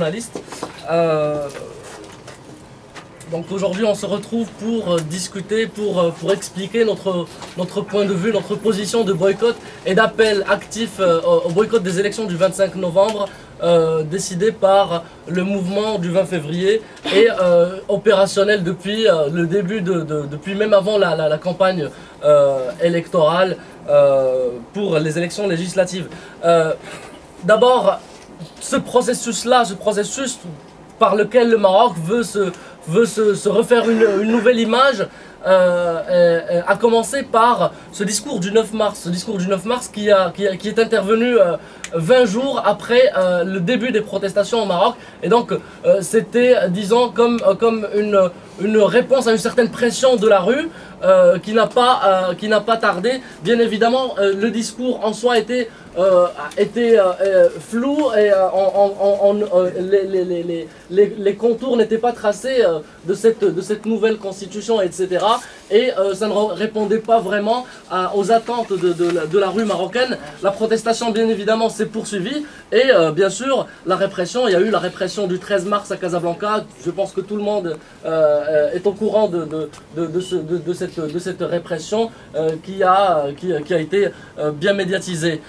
journalistes. Donc aujourd'hui on se retrouve pour discuter, pour expliquer notre point de vue, notre position de boycott et d'appel actif au boycott des élections du 25 novembre décidé par le mouvement du 20 février et opérationnel depuis le début, depuis même avant la campagne électorale pour les élections législatives. D'abord, ce processus par lequel le Maroc veut se refaire une nouvelle image, a commencé par ce discours du 9 mars, qui est intervenu 20 jours après le début des protestations au Maroc. Et donc c'était, disons, comme une réponse à une certaine pression de la rue qui n'a pas tardé. Bien évidemment, le discours en soi était flou et les contours n'étaient pas tracés de cette nouvelle constitution, etc. Et ça ne répondait pas vraiment aux attentes de la rue marocaine. La protestation, bien évidemment, s'est poursuivie et bien sûr, la répression, il y a eu la répression du 13 mars à Casablanca. Je pense que tout le monde est au courant de cette répression qui a été bien médiatisée.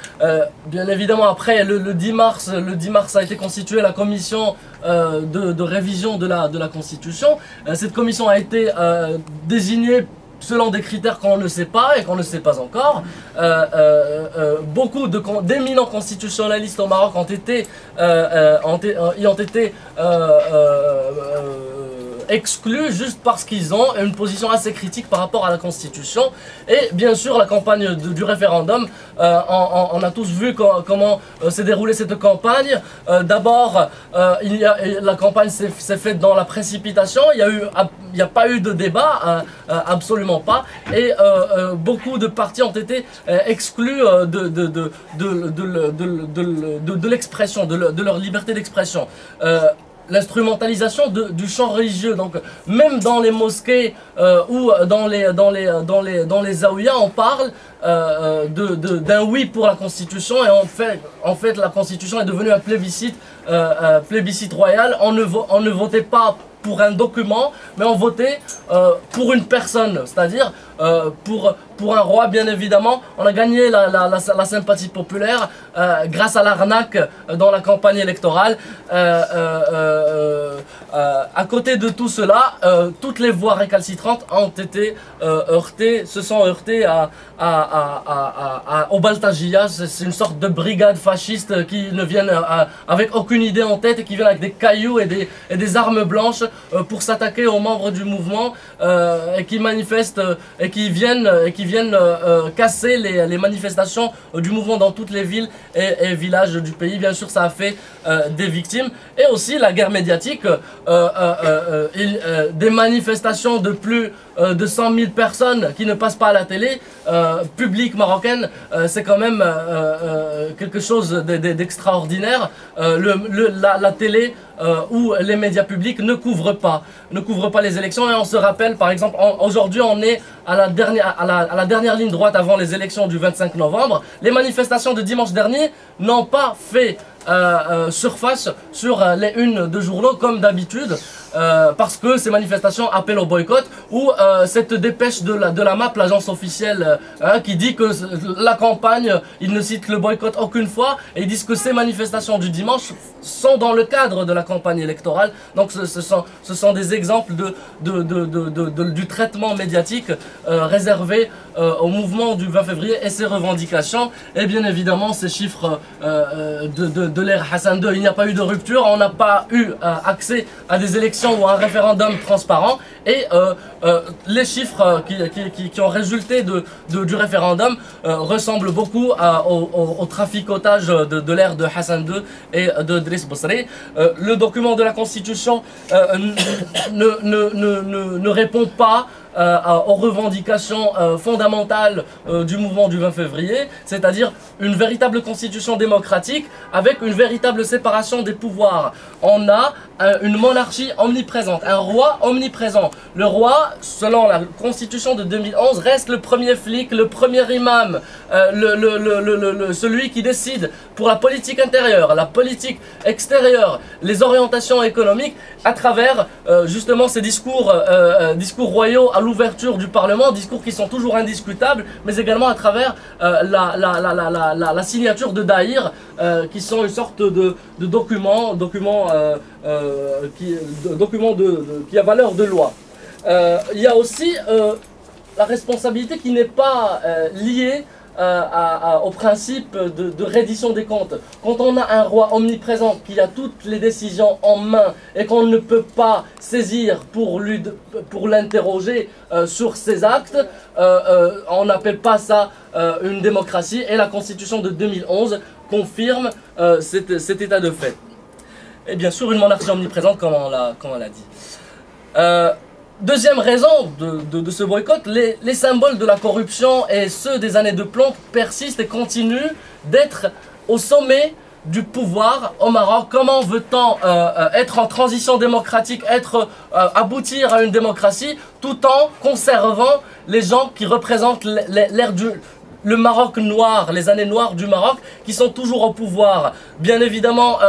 Bien évidemment, après le 10 mars a été constituée la commission de révision de la Constitution. Cette commission a été désignée selon des critères qu'on ne sait pas et qu'on ne sait pas encore. Beaucoup d'éminents constitutionnalistes au Maroc y ont été exclus juste parce qu'ils ont une position assez critique par rapport à la Constitution. Et bien sûr, la campagne du référendum, on a tous vu comment s'est déroulée cette campagne. D'abord, la campagne s'est faite dans la précipitation. Il n'y a pas eu de débat, absolument pas. Et beaucoup de partis ont été exclus de l'expression, de leur liberté d'expression. L'instrumentalisation du chant religieux, donc même dans les mosquées ou dans les zaouïas, on parle d'un oui pour la Constitution, et en fait la Constitution est devenue un plébiscite royal. On ne votait pas pour un document, mais on votait pour une personne, c'est-à-dire pour un roi. Bien évidemment, on a gagné la sympathie populaire grâce à l'arnaque dans la campagne électorale. À côté de tout cela, toutes les voix récalcitrantes ont été se sont heurtées au Baltagia. C'est une sorte de brigade fasciste qui ne viennent avec aucune idée en tête et qui viennent avec des cailloux et des armes blanches pour s'attaquer aux membres du mouvement et qui manifestent et qui viennent casser les manifestations du mouvement dans toutes les villes et villages du pays. Bien sûr, ça a fait des victimes. Et aussi la guerre médiatique, des manifestations de plus de 100 000 personnes qui ne passent pas à la télé publique marocaine, c'est quand même quelque chose d'extraordinaire. La télé où les médias publics ne couvrent pas les élections. Et on se rappelle, par exemple, aujourd'hui on est à la dernière ligne droite avant les élections du 25 novembre. Les manifestations de dimanche dernier n'ont pas fait surface sur les unes de journaux comme d'habitude, parce que ces manifestations appellent au boycott, ou cette dépêche de la MAP, l'agence officielle, qui dit que la campagne, ils ne citent le boycott aucune fois, et ils disent que ces manifestations du dimanche sont dans le cadre de la campagne électorale. Donc ce sont des exemples du traitement médiatique réservé au mouvement du 20 février et ses revendications. Et bien évidemment ces chiffres de l'ère Hassan II, il n'y a pas eu de rupture, on n'a pas eu accès à des élections ou à un référendum transparent, et les chiffres qui ont résulté du référendum ressemblent beaucoup au traficotage de l'ère de Hassan II et de Driss Bosri. Le document de la Constitution ne répond pas aux revendications fondamentales du mouvement du 20 février, c'est-à-dire une véritable constitution démocratique avec une véritable séparation des pouvoirs. On a une monarchie omniprésente, un roi omniprésent. Le roi, selon la constitution de 2011, reste le premier flic, le premier imam, celui qui décide pour la politique intérieure, la politique extérieure, les orientations économiques, à travers justement ces discours royaux à l'ouverture du Parlement, discours qui sont toujours indiscutables, mais également à travers la signature de Daïr, qui sont une sorte de document qui a valeur de loi. Il y a aussi la responsabilité qui n'est pas liée au principe de reddition des comptes. Quand on a un roi omniprésent qui a toutes les décisions en main et qu'on ne peut pas saisir pour l'interroger sur ses actes, on n'appelle pas ça une démocratie, et la constitution de 2011 confirme cet état de fait. Et bien sûr une monarchie omniprésente comme on l'a dit. Deuxième raison de ce boycott, les symboles de la corruption et ceux des années de plomb persistent et continuent d'être au sommet du pouvoir au Maroc. Comment veut-on être en transition démocratique, aboutir à une démocratie, tout en conservant les gens qui représentent le Maroc noir, les années noires du Maroc, qui sont toujours au pouvoir. Bien évidemment,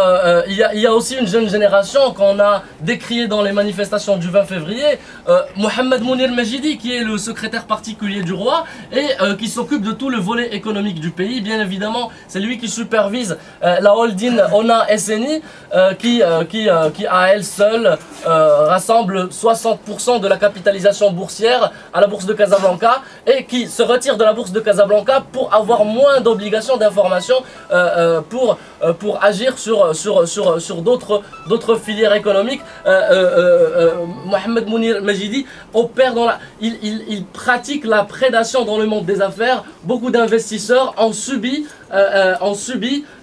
il y a aussi une jeune génération qu'on a décriée dans les manifestations du 20 février, Mohamed Mounir Majidi, qui est le secrétaire particulier du roi et qui s'occupe de tout le volet économique du pays. Bien évidemment, c'est lui qui supervise la holding ONA SNI, qui à elle seule rassemble 60% de la capitalisation boursière à la bourse de Casablanca, et qui se retire de la bourse de Casablanca pour avoir moins d'obligations d'information pour agir sur d'autres filières économiques. Mohamed Mounir Majidi opère il pratique la prédation dans le monde des affaires. Beaucoup d'investisseurs ont subi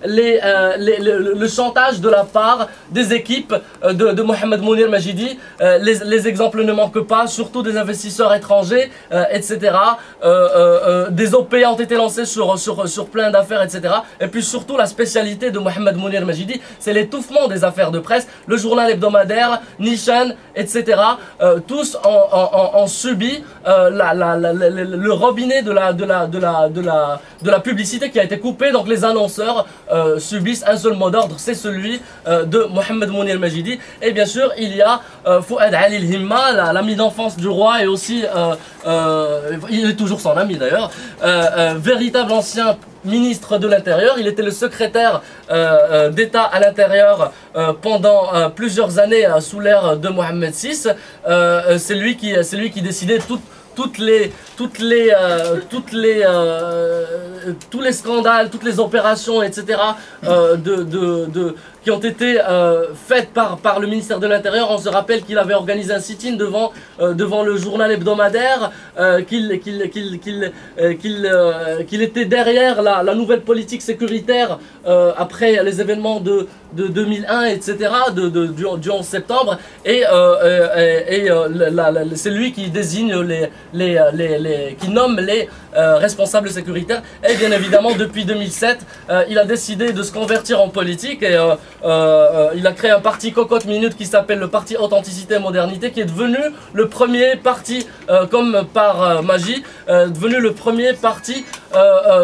le chantage de la part des équipes de Mohamed Mounir Majidi. Les exemples ne manquent pas, surtout des investisseurs étrangers, etc. Des OP ont été lancés sur plein d'affaires, etc. Et puis surtout la spécialité de Mohamed Mounir Majidi, c'est l'étouffement des affaires de presse. Le journal hebdomadaire, Nishan, etc. Tous ont subi le robinet de la publicité qui a été coupé. Donc les annonceurs subissent un seul mot d'ordre, c'est celui de Mohamed Mounir Majidi. Et bien sûr il y a Fouad Ali El-Himma, l'ami d'enfance du roi, et aussi il est toujours son ami d'ailleurs, véritable ancien ministre de l'Intérieur. Il était le secrétaire d'État à l'Intérieur pendant plusieurs années sous l'ère de Mohamed VI. C'est lui qui décidait tous les scandales, toutes les opérations, etc. Qui ont été faites par le ministère de l'Intérieur. On se rappelle qu'il avait organisé un sit-in devant le journal hebdomadaire, qu'il était derrière la nouvelle politique sécuritaire après les événements de 2001, etc., du 11 septembre. Et c'est lui qui désigne qui nomme les responsables sécuritaires. Et bien évidemment, depuis 2007, il a décidé de se convertir en politique, et il a créé un parti cocotte minute qui s'appelle le parti Authenticité et Modernité, qui est devenu le premier parti, comme par magie, devenu le premier parti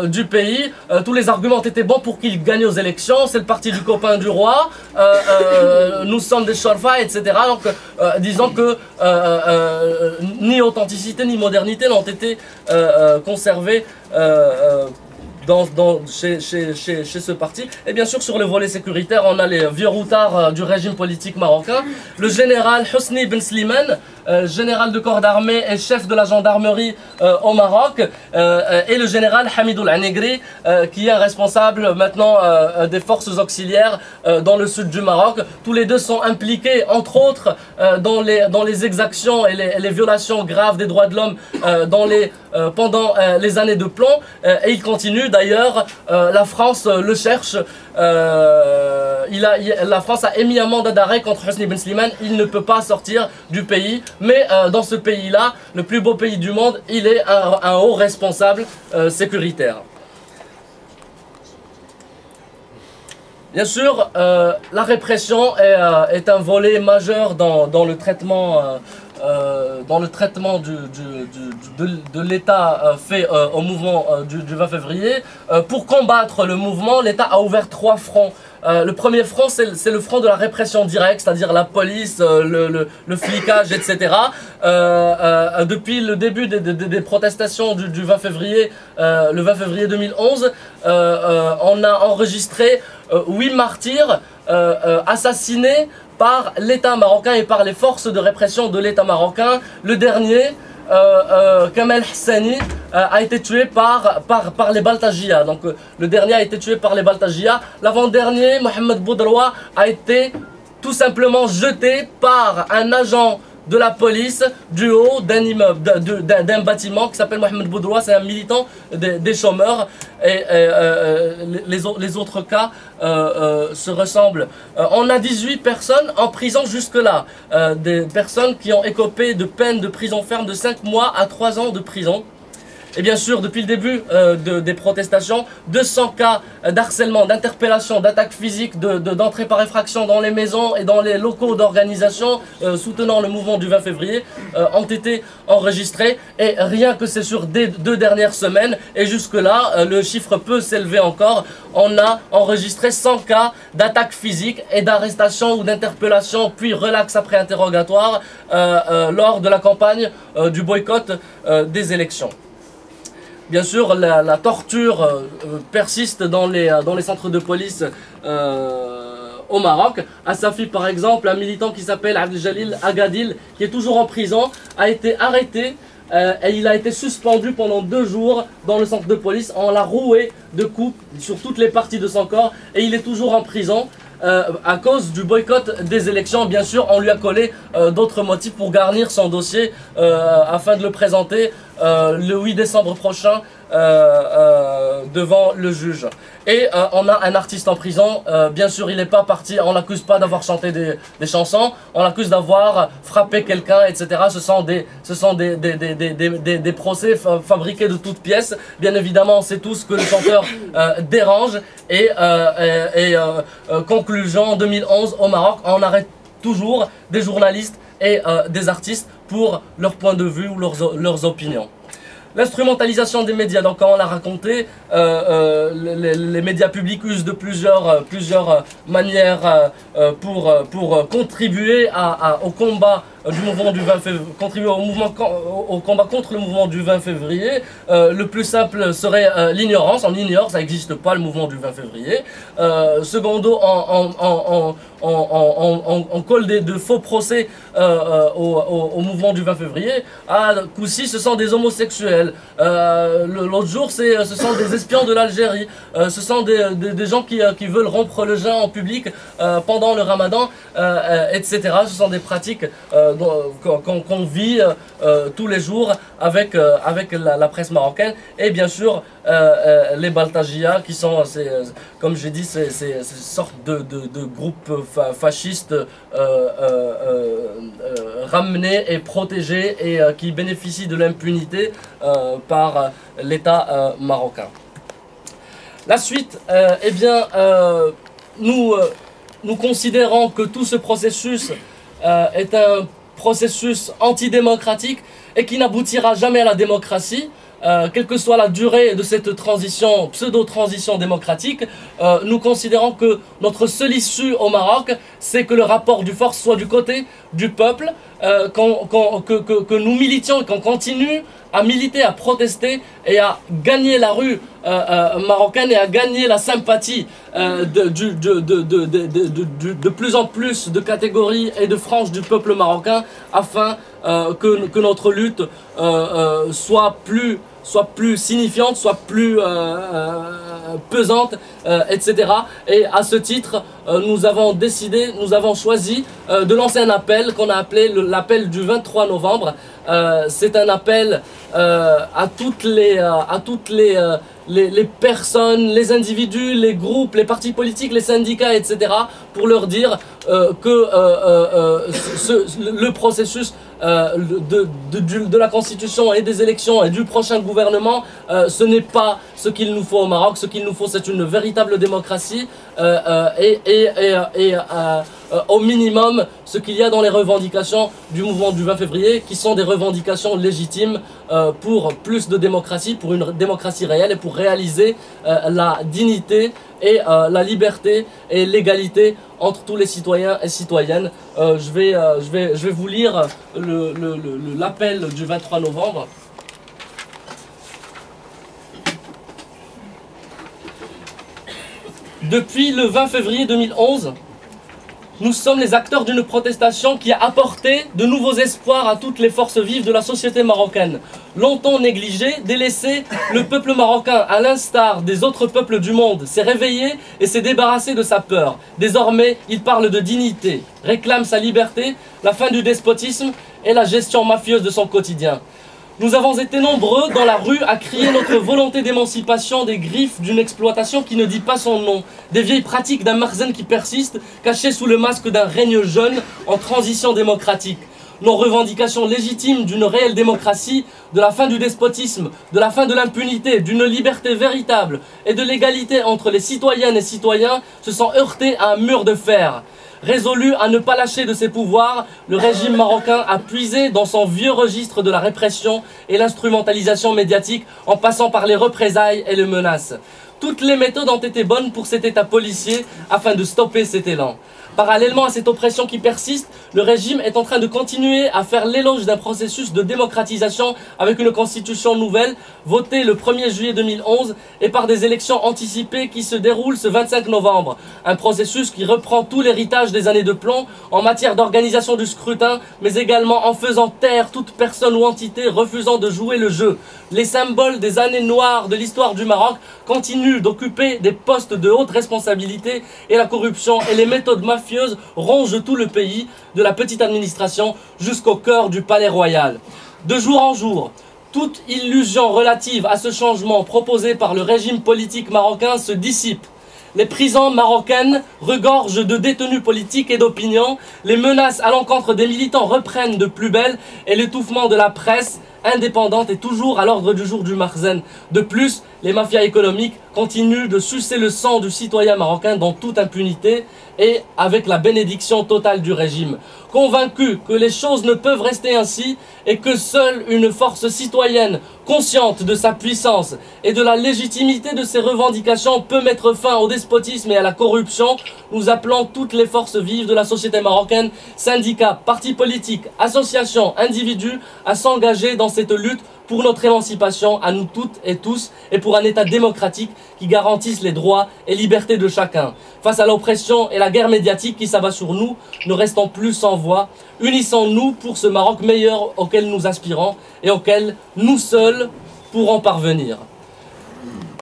du pays. Tous les arguments étaient bons pour qu'il gagne aux élections. C'est le parti du copain du roi, nous sommes des Shorfa, etc. Donc disons que ni authenticité ni modernité n'ont été conservés chez ce parti. Et bien sûr, sur le volet sécuritaire, on a les vieux routards du régime politique marocain. Le général Hosni Ben Slimane, général de corps d'armée et chef de la gendarmerie au Maroc, et le général Hamidoul Anegri, qui est responsable maintenant des forces auxiliaires dans le sud du Maroc. Tous les deux sont impliqués, entre autres, dans les exactions et les violations graves des droits de l'homme pendant les années de plomb, et ils continuent d'ailleurs la France le cherche. La France a émis un mandat d'arrêt contre Hosni Ben Slimane. Il ne peut pas sortir du pays. Mais dans ce pays-là, le plus beau pays du monde, il est un haut responsable sécuritaire. Bien sûr, la répression est un volet majeur dans le traitement de l'État fait au mouvement du 20 février. Pour combattre le mouvement, l'État a ouvert 3 fronts. Le premier front, c'est le front de la répression directe, c'est-à-dire la police, le flicage, etc. Depuis le début des protestations du 20 février, le 20 février 2011, on a enregistré 8 martyrs assassinés par l'État marocain et par les forces de répression de l'État marocain. Le dernier, Kamel Hassani, a été tué par les Baltajia. Donc le dernier a été tué par les Baltajia. L'avant-dernier, Mohamed Boudroua, a été tout simplement jeté par un agent de la police du haut d'un immeuble, d'un bâtiment qui s'appelle Mohamed Boudroua. C'est un militant des chômeurs. Et les autres cas se ressemblent. On a 18 personnes en prison jusque-là. Des personnes qui ont écopé de peines de prison ferme de 5 mois à 3 ans de prison. Et bien sûr, depuis le début des protestations, 200 cas d'harcèlement, d'interpellation, d'attaques physiques, d'entrée par effraction dans les maisons et dans les locaux d'organisation soutenant le mouvement du 20 février ont été enregistrés. Et rien que c'est sur des 2 dernières semaines, et jusque-là, le chiffre peut s'élever encore, on a enregistré 100 cas d'attaques physiques et d'arrestation ou d'interpellation, puis relax après interrogatoire lors de la campagne du boycott des élections. Bien sûr, la torture persiste dans les centres de police au Maroc. À Safi, par exemple, un militant qui s'appelle Abdeljalil Agadil, qui est toujours en prison, a été arrêté et il a été suspendu pendant 2 jours dans le centre de police. On l'a roué de coups sur toutes les parties de son corps et il est toujours en prison. À cause du boycott des élections, bien sûr, on lui a collé d'autres motifs pour garnir son dossier afin de le présenter le 8 décembre prochain devant le juge. Et on a un artiste en prison, bien sûr il n'est pas parti, on l'accuse pas d'avoir chanté des chansons, on l'accuse d'avoir frappé quelqu'un, etc. Ce sont des procès fabriqués de toutes pièces. Bien évidemment, on sait tous que le chanteur dérange et conclusion, en 2011 au Maroc, on arrête toujours des journalistes et des artistes pour leur point de vue ou leurs opinions. L'instrumentalisation des médias, donc comme on l'a raconté, les médias publics usent de plusieurs manières pour contribuer au combat du mouvement du 20 février, contribuer au combat contre le mouvement du 20 février. Le plus simple serait l'ignorance. On ignore, ça n'existe pas le mouvement du 20 février. Secondo, on colle de faux procès au mouvement du 20 février. À coup-ci, ce sont des homosexuels. L'autre jour, ce sont des espions de l'Algérie. Ce sont des gens qui veulent rompre le jeûne en public pendant le ramadan, etc. Ce sont des pratiques qu'on vit tous les jours avec la presse marocaine. Et bien sûr, les Baltajia, qui sont, comme j'ai dit, ces sortes de groupes fascistes ramenés et protégés et qui bénéficient de l'impunité par l'État marocain. La suite, eh bien, nous considérons que tout ce processus est un processus antidémocratique et qui n'aboutira jamais à la démocratie. Quelle que soit la durée de cette transition, pseudo-transition démocratique, nous considérons que notre seule issue au Maroc, c'est que le rapport de force soit du côté du peuple, que nous militions et qu'on continue à militer, à protester et à gagner la rue marocaine et à gagner la sympathie de plus en plus de catégories et de franges du peuple marocain afin que notre lutte soit plus signifiante, soit plus pesante, etc. Et à ce titre, nous avons choisi de lancer un appel qu'on a appelé l'appel du 23 novembre. C'est un appel à toutes les personnes, les individus, les groupes, les partis politiques, les syndicats, etc. pour leur dire que le processus de la Constitution et des élections et du prochain gouvernement, ce n'est pas ce qu'il nous faut au Maroc. Ce qu'il nous faut, c'est une véritable démocratie au minimum ce qu'il y a dans les revendications du mouvement du 20 février, qui sont des revendications légitimes pour plus de démocratie, pour une démocratie réelle et pour réaliser la dignité et la liberté et l'égalité entre tous les citoyens et citoyennes. Je vais vous lire l'appel du 23 novembre. Depuis le 20 février 2011, nous sommes les acteurs d'une protestation qui a apporté de nouveaux espoirs à toutes les forces vives de la société marocaine. Longtemps négligé, délaissé, le peuple marocain, à l'instar des autres peuples du monde, s'est réveillé et s'est débarrassé de sa peur. Désormais, il parle de dignité, réclame sa liberté, la fin du despotisme et la gestion mafieuse de son quotidien. Nous avons été nombreux dans la rue à crier notre volonté d'émancipation des griffes d'une exploitation qui ne dit pas son nom, des vieilles pratiques d'un Marzen qui persiste, cachées sous le masque d'un règne jeune en transition démocratique. Nos revendications légitimes d'une réelle démocratie, de la fin du despotisme, de la fin de l'impunité, d'une liberté véritable et de l'égalité entre les citoyennes et citoyens se sont heurtées à un mur de fer. Résolu à ne pas lâcher de ses pouvoirs, le régime marocain a puisé dans son vieux registre de la répression et l'instrumentalisation médiatique en passant par les représailles et les menaces. Toutes les méthodes ont été bonnes pour cet état policier afin de stopper cet élan. Parallèlement à cette oppression qui persiste, le régime est en train de continuer à faire l'éloge d'un processus de démocratisation avec une constitution nouvelle votée le 1er juillet 2011 et par des élections anticipées qui se déroulent ce 25 novembre. Un processus qui reprend tout l'héritage des années de plomb en matière d'organisation du scrutin, mais également en faisant taire toute personne ou entité refusant de jouer le jeu. Les symboles des années noires de l'histoire du Maroc continuent d'occuper des postes de haute responsabilité et la corruption et les méthodes mafieuses rongent tout le pays, de la petite administration jusqu'au cœur du palais royal. De jour en jour, toute illusion relative à ce changement proposé par le régime politique marocain se dissipe. Les prisons marocaines regorgent de détenus politiques et d'opinion, les menaces à l'encontre des militants reprennent de plus belle et l'étouffement de la presse indépendante est toujours à l'ordre du jour du Marzen. De plus, les mafias économiques continuent de sucer le sang du citoyen marocain dans toute impunité et avec la bénédiction totale du régime. Convaincus que les choses ne peuvent rester ainsi et que seule une force citoyenne consciente de sa puissance et de la légitimité de ses revendications peut mettre fin au despotisme et à la corruption, nous appelons toutes les forces vives de la société marocaine, syndicats, partis politiques, associations, individus, à s'engager dans cette lutte pour notre émancipation à nous toutes et tous et pour un État démocratique qui garantisse les droits et libertés de chacun. Face à l'oppression et la guerre médiatique qui s'abat sur nous, ne restons plus sans voix. Unissons-nous pour ce Maroc meilleur auquel nous aspirons et auquel nous seuls pourrons parvenir.